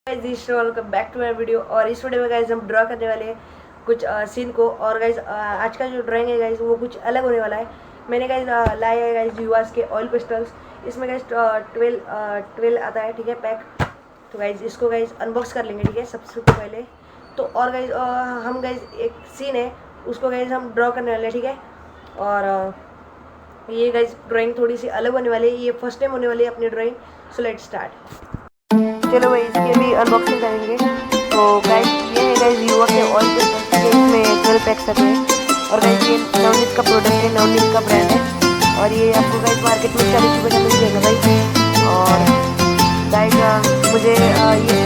Welcome back to my video. और इस वीडियो में गाइज हम ड्रॉ करने वाले हैं कुछ सीन को। और गाइज आज का जो ड्राइंग है गाइज वो कुछ अलग होने वाला है। मैंने गाइज लाया है गाइज यूवास के ऑयल पेस्टल्स। इसमें गाइज 12 आता है, ठीक है, पैक। तो गाइज इसको गाइज अनबॉक्स कर लेंगे, ठीक है, सबसे पहले तो। और गाइज हम गाइज एक सीन है उसको गाइज हम ड्रॉ करने वाले हैं, ठीक है। और ये गाइज ड्राइंग थोड़ी सी अलग होने वाली है, ये फर्स्ट टाइम होने वाली है अपनी ड्राइंग। So let's start. चलो भाई इसकी भी अनबॉक्सिंग करेंगे। तो गाइस ये है गाइस यूवा के ऑयल पेस्टल्स के, इसमें 12 पैक्स आते हैं। और गाइस ये नवनीत का प्रोडक्ट है, नवनीत का ब्रांड है। और ये आपको गाइस मार्केट में 40 रुपये का मिल जाएगा भाई। और गाइस मुझे ये